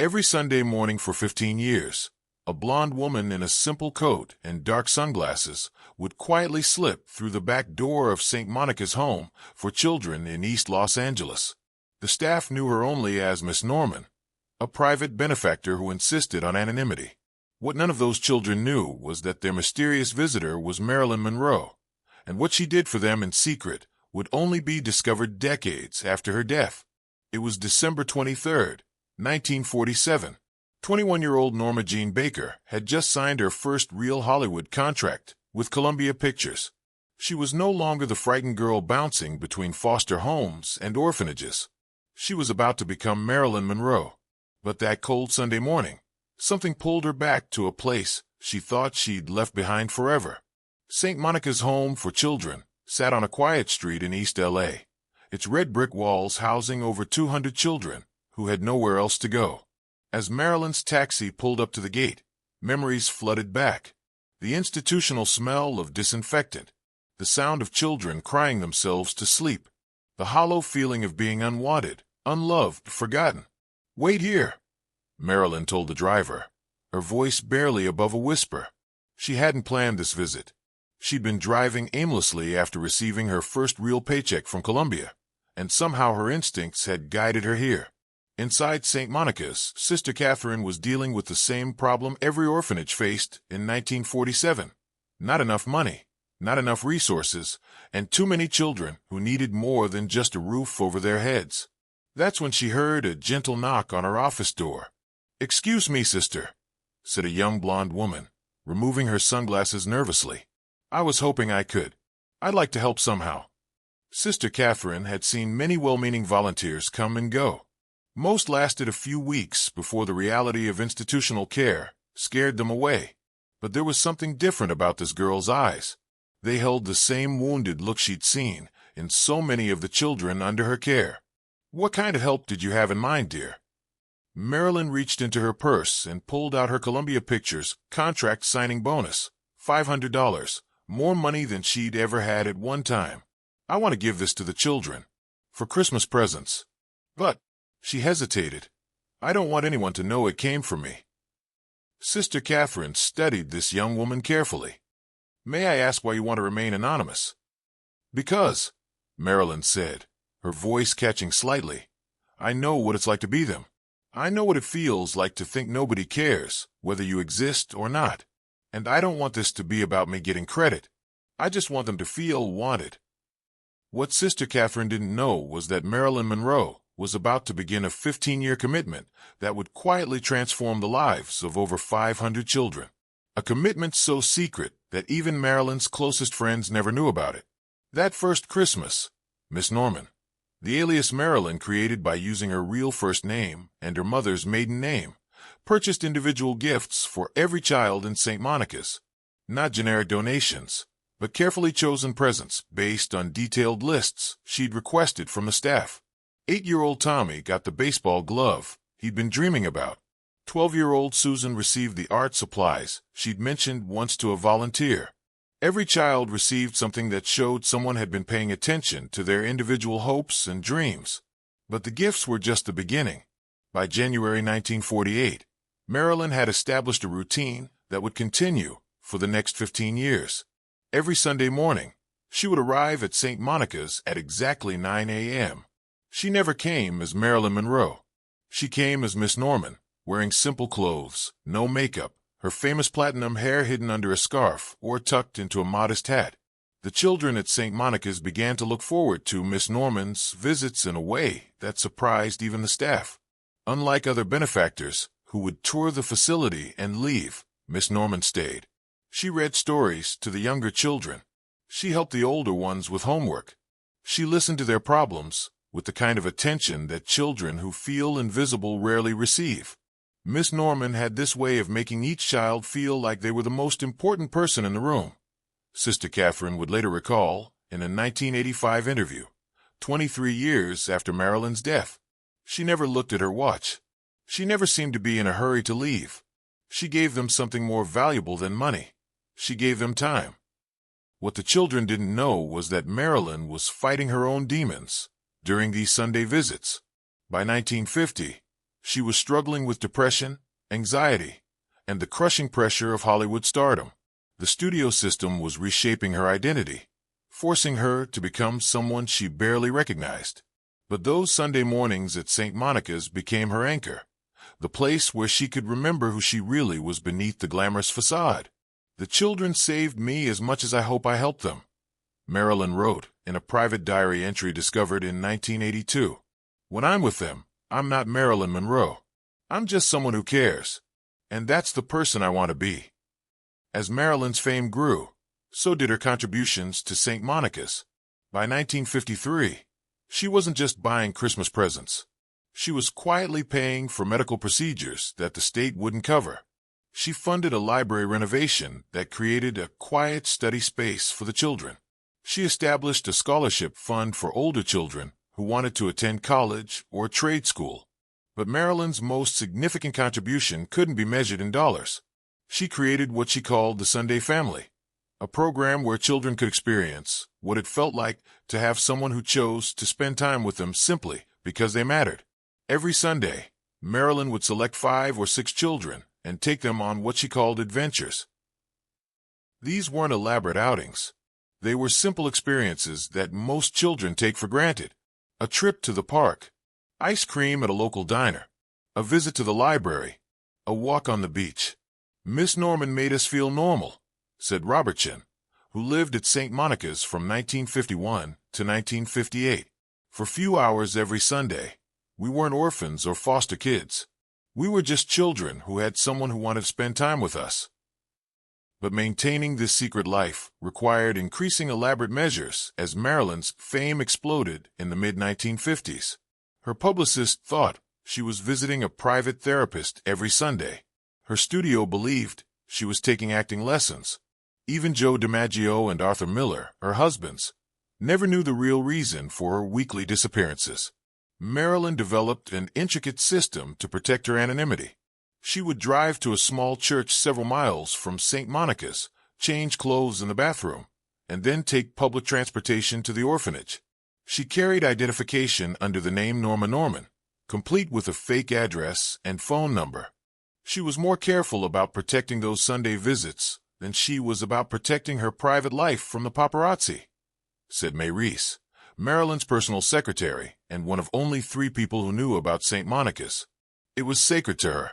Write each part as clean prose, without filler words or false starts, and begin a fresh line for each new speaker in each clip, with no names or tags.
Every Sunday morning for 15 years, a blonde woman in a simple coat and dark sunglasses would quietly slip through the back door of St. Monica's home for children in East Los Angeles. The staff knew her only as Miss Norman, a private benefactor who insisted on anonymity. What none of those children knew was that their mysterious visitor was Marilyn Monroe, and what she did for them in secret would only be discovered decades after her death. It was December 23rd, 1947. 21-year-old Norma Jean Baker had just signed her first real Hollywood contract with Columbia Pictures. She was no longer the frightened girl bouncing between foster homes and orphanages. She was about to become Marilyn Monroe. But that cold Sunday morning, something pulled her back to a place she thought she'd left behind forever. St. Monica's Home for Children sat on a quiet street in East L.A., its red brick walls housing over 200 children who had nowhere else to go. As Marilyn's taxi pulled up to the gate, memories flooded back. The institutional smell of disinfectant, the sound of children crying themselves to sleep, the hollow feeling of being unwanted, unloved, forgotten. "Wait here," Marilyn told the driver, her voice barely above a whisper. She hadn't planned this visit. She'd been driving aimlessly after receiving her first real paycheck from Columbia, and somehow her instincts had guided her here. Inside St. Monica's, Sister Catherine was dealing with the same problem every orphanage faced in 1947. Not enough money, not enough resources, and too many children who needed more than just a roof over their heads. That's when she heard a gentle knock on her office door. "Excuse me, sister," said a young blonde woman, removing her sunglasses nervously. "I was hoping I could. I'd like to help somehow." Sister Catherine had seen many well-meaning volunteers come and go. Most lasted a few weeks before the reality of institutional care scared them away. But there was something different about this girl's eyes. They held the same wounded look she'd seen in so many of the children under her care. "What kind of help did you have in mind, dear?" Marilyn reached into her purse and pulled out her Columbia Pictures contract signing bonus, $500, more money than she'd ever had at one time. "I want to give this to the children, for Christmas presents. But," she hesitated, "I don't want anyone to know it came from me." Sister Catherine studied this young woman carefully. "May I ask why you want to remain anonymous?" "Because," Marilyn said, her voice catching slightly, "I know what it's like to be them. I know what it feels like to think nobody cares, whether you exist or not. And I don't want this to be about me getting credit. I just want them to feel wanted." What Sister Catherine didn't know was that Marilyn Monroe was about to begin a 15-year commitment that would quietly transform the lives of over 500 children. A commitment so secret that even Marilyn's closest friends never knew about it. That first Christmas, Miss Norman, the alias Marilyn created by using her real first name and her mother's maiden name, purchased individual gifts for every child in St. Monica's. Not generic donations, but carefully chosen presents based on detailed lists she'd requested from the staff. 8-year-old Tommy got the baseball glove he'd been dreaming about. 12-year-old Susan received the art supplies she'd mentioned once to a volunteer. Every child received something that showed someone had been paying attention to their individual hopes and dreams. But the gifts were just the beginning. By January 1948, Marilyn had established a routine that would continue for the next 15 years. Every Sunday morning, she would arrive at St. Monica's at exactly 9 a.m. She never came as Marilyn Monroe. She came as Miss Norman, wearing simple clothes, no makeup, her famous platinum hair hidden under a scarf or tucked into a modest hat. The children at St. Monica's began to look forward to Miss Norman's visits in a way that surprised even the staff. Unlike other benefactors who would tour the facility and leave, Miss Norman stayed. She read stories to the younger children. She helped the older ones with homework. She listened to their problems with the kind of attention that children who feel invisible rarely receive. Miss Norman had this way of making each child feel like they were the most important person in the room. Sister Catherine would later recall in a 1985 interview, 23 years after Marilyn's death. She never looked at her watch. She never seemed to be in a hurry to leave. She gave them something more valuable than money. She gave them time. What the children didn't know was that Marilyn was fighting her own demons during these Sunday visits. By 1950, She was struggling with depression, anxiety, and the crushing pressure of Hollywood stardom. The studio system was reshaping her identity, forcing her to become someone she barely recognized. But those Sunday mornings at St. Monica's became her anchor, the place where she could remember who she really was beneath the glamorous facade. "The children saved me as much as I hope I helped them," Marilyn wrote in a private diary entry discovered in 1982. "When I'm with them, I'm not Marilyn Monroe. I'm just someone who cares. And that's the person I want to be." As Marilyn's fame grew, so did her contributions to St. Monica's. By 1953, she wasn't just buying Christmas presents. She was quietly paying for medical procedures that the state wouldn't cover. She funded a library renovation that created a quiet study space for the children. She established a scholarship fund for older children who wanted to attend college or trade school. But Marilyn's most significant contribution couldn't be measured in dollars. She created what she called the Sunday Family, a program where children could experience what it felt like to have someone who chose to spend time with them simply because they mattered. Every Sunday, Marilyn would select 5 or 6 children and take them on what she called adventures. These weren't elaborate outings. They were simple experiences that most children take for granted. A trip to the park, ice cream at a local diner, a visit to the library, a walk on the beach. "Miss Norman made us feel normal," said Robertson, who lived at St. Monica's from 1951 to 1958. "For few hours every Sunday, we weren't orphans or foster kids. We were just children who had someone who wanted to spend time with us." But maintaining this secret life required increasing elaborate measures as Marilyn's fame exploded in the mid-1950s. Her publicist thought she was visiting a private therapist every Sunday. Her studio believed she was taking acting lessons. Even Joe DiMaggio and Arthur Miller, her husbands, never knew the real reason for her weekly disappearances. Marilyn developed an intricate system to protect her anonymity. She would drive to a small church several miles from St. Monica's, change clothes in the bathroom, and then take public transportation to the orphanage. She carried identification under the name Norma Norman, complete with a fake address and phone number. She was more careful about protecting those Sunday visits than she was about protecting her private life from the paparazzi, said May Reese, Marilyn's personal secretary and one of only 3 people who knew about St. Monica's. It was sacred to her.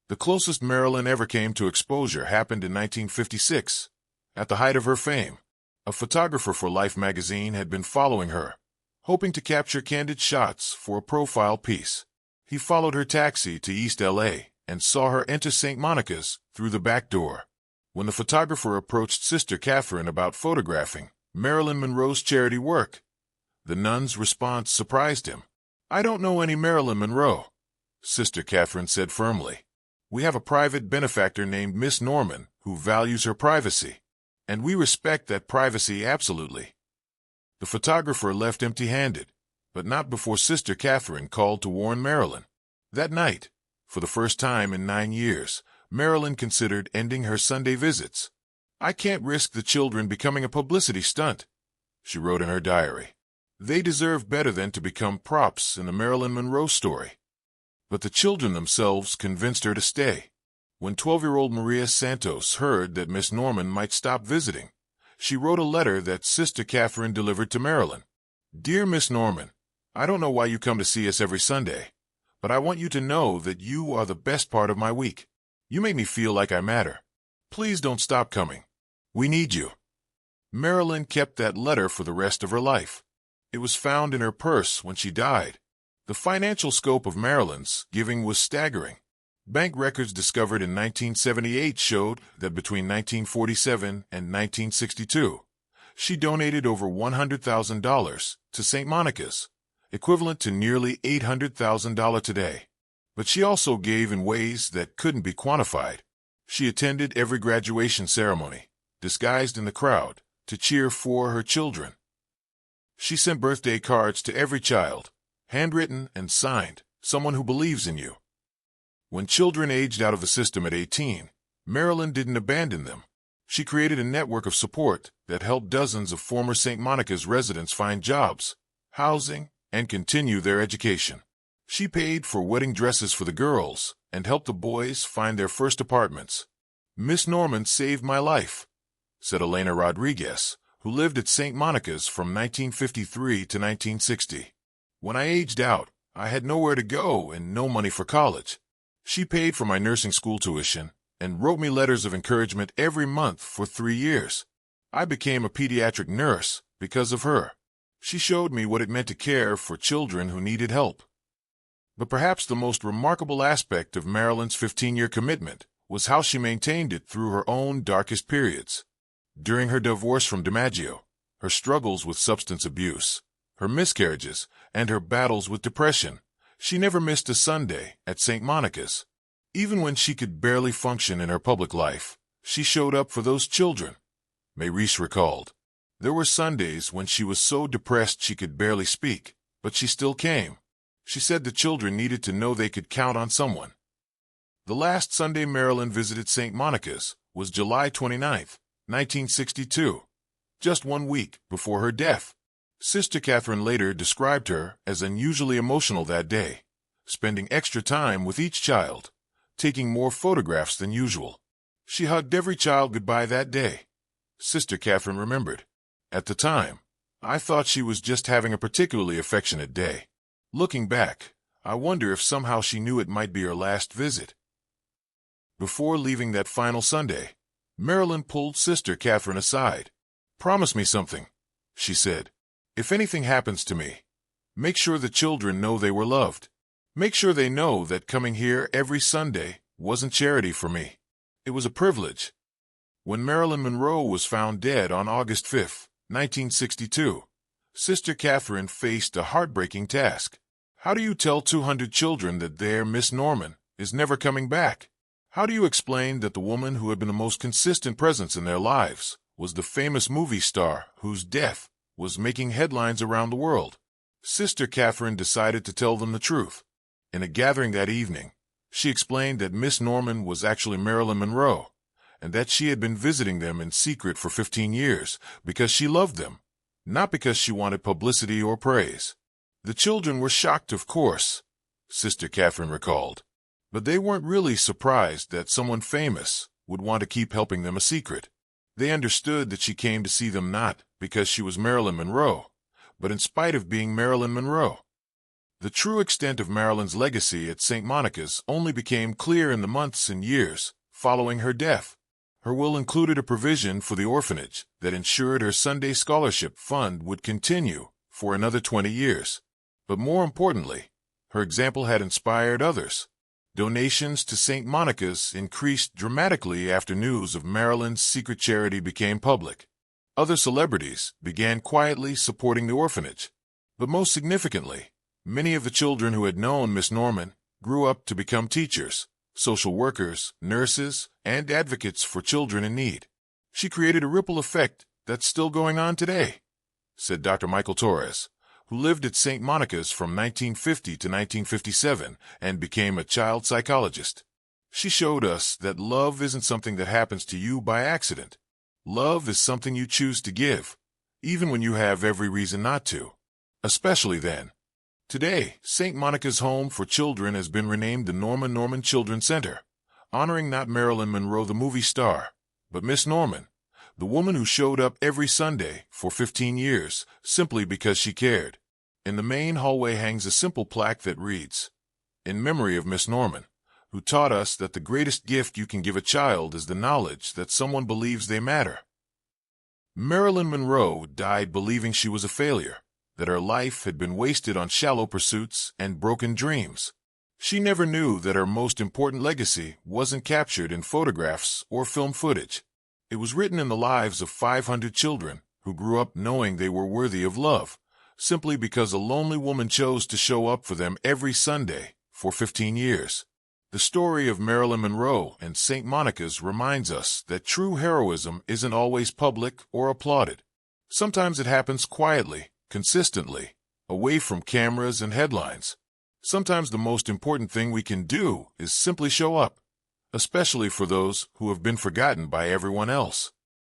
The closest Marilyn ever came to exposure happened in 1956. At the height of her fame, a photographer for Life magazine had been following her, hoping to capture candid shots for a profile piece. He followed her taxi to East L.A. and saw her enter St. Monica's through the back door. When the photographer approached Sister Catherine about photographing Marilyn Monroe's charity work, the nun's response surprised him. "I don't know any Marilyn Monroe," Sister Catherine said firmly. "We have a private benefactor named Miss Norman who values her privacy, and we respect that privacy absolutely." The photographer left empty-handed, but not before Sister Catherine called to warn Marilyn. That night, for the first time in 9 years, Marilyn considered ending her Sunday visits. "I can't risk the children becoming a publicity stunt," she wrote in her diary. "They deserve better than to become props in the Marilyn Monroe story." But the children themselves convinced her to stay. When 12-year-old Maria Santos heard that Miss Norman might stop visiting, she wrote a letter that Sister Catherine delivered to Marilyn. "Dear Miss Norman, I don't know why you come to see us every Sunday, but I want you to know that you are the best part of my week. You make me feel like I matter. Please don't stop coming. We need you." Marilyn kept that letter for the rest of her life. It was found in her purse when she died. The financial scope of Marilyn's giving was staggering. Bank records discovered in 1978 showed that between 1947 and 1962, she donated over $100,000 to St. Monica's, equivalent to nearly $800,000 today. But she also gave in ways that couldn't be quantified. She attended every graduation ceremony, disguised in the crowd, to cheer for her children. She sent birthday cards to every child, handwritten and signed, "Someone who believes in you." When children aged out of the system at 18, Marilyn didn't abandon them. She created a network of support that helped dozens of former St. Monica's residents find jobs, housing, and continue their education. She paid for wedding dresses for the girls and helped the boys find their first apartments. "Miss Norman saved my life," said Elena Rodriguez, who lived at St. Monica's from 1953 to 1960. "When I aged out, I had nowhere to go and no money for college. She paid for my nursing school tuition and wrote me letters of encouragement every month for 3 years. I became a pediatric nurse because of her. She showed me what it meant to care for children who needed help." But perhaps the most remarkable aspect of Marilyn's 15-year commitment was how she maintained it through her own darkest periods. During her divorce from DiMaggio, her struggles with substance abuse, her miscarriages, and her battles with depression, she never missed a Sunday at St. Monica's. Even when she could barely function in her public life, she showed up for those children. Maurice recalled, "There were Sundays when she was so depressed she could barely speak, but she still came. She said the children needed to know they could count on someone." The last Sunday Marilyn visited St. Monica's was July 29, 1962, just 1 week before her death. Sister Catherine later described her as unusually emotional that day, spending extra time with each child, taking more photographs than usual. She hugged every child goodbye that day. Sister Catherine remembered, "At the time, I thought she was just having a particularly affectionate day. Looking back, I wonder if somehow she knew it might be her last visit." Before leaving that final Sunday, Marilyn pulled Sister Catherine aside. "Promise me something," she said. "If anything happens to me, make sure the children know they were loved. Make sure they know that coming here every Sunday wasn't charity for me. It was a privilege." When Marilyn Monroe was found dead on August 5, 1962, Sister Catherine faced a heartbreaking task. How do you tell 200 children that their Miss Norman is never coming back? How do you explain that the woman who had been the most consistent presence in their lives was the famous movie star whose death was making headlines around the world? Sister Catherine decided to tell them the truth. In a gathering that evening, she explained that Miss Norman was actually Marilyn Monroe, and that she had been visiting them in secret for 15 years because she loved them, not because she wanted publicity or praise. The children were shocked, of course, Sister Catherine recalled, but they weren't really surprised that someone famous would want to keep helping them a secret. They understood that she came to see them not because she was Marilyn Monroe, but in spite of being Marilyn Monroe. The true extent of Marilyn's legacy at St. Monica's only became clear in the months and years following her death. Her will included a provision for the orphanage that ensured her Sunday scholarship fund would continue for another 20 years. But more importantly, her example had inspired others. Donations to St. Monica's increased dramatically after news of Marilyn's secret charity became public. Other celebrities began quietly supporting the orphanage. But most significantly, many of the children who had known Miss Norman grew up to become teachers, social workers, nurses, and advocates for children in need. She created a ripple effect that's still going on today, said Dr. Michael Torres, who lived at St. Monica's from 1950 to 1957 and became a child psychologist. She showed us that love isn't something that happens to you by accident. Love is something you choose to give, even when you have every reason not to, especially then. Today, St. Monica's Home for Children has been renamed the Norman Children's Center, honoring not Marilyn Monroe the movie star, but Miss Norman, the woman who showed up every Sunday for 15 years simply because she cared. In the main hallway hangs a simple plaque that reads, "In memory of Miss Norman, who taught us that the greatest gift you can give a child is the knowledge that someone believes they matter." Marilyn Monroe died believing she was a failure, that her life had been wasted on shallow pursuits and broken dreams. She never knew that her most important legacy wasn't captured in photographs or film footage. It was written in the lives of 500 children who grew up knowing they were worthy of love, simply because a lonely woman chose to show up for them every Sunday for 15 years. The story of Marilyn Monroe and St. Monica's reminds us that true heroism isn't always public or applauded. Sometimes it happens quietly, consistently, away from cameras and headlines. Sometimes the most important thing we can do is simply show up, especially for those who have been forgotten by everyone else.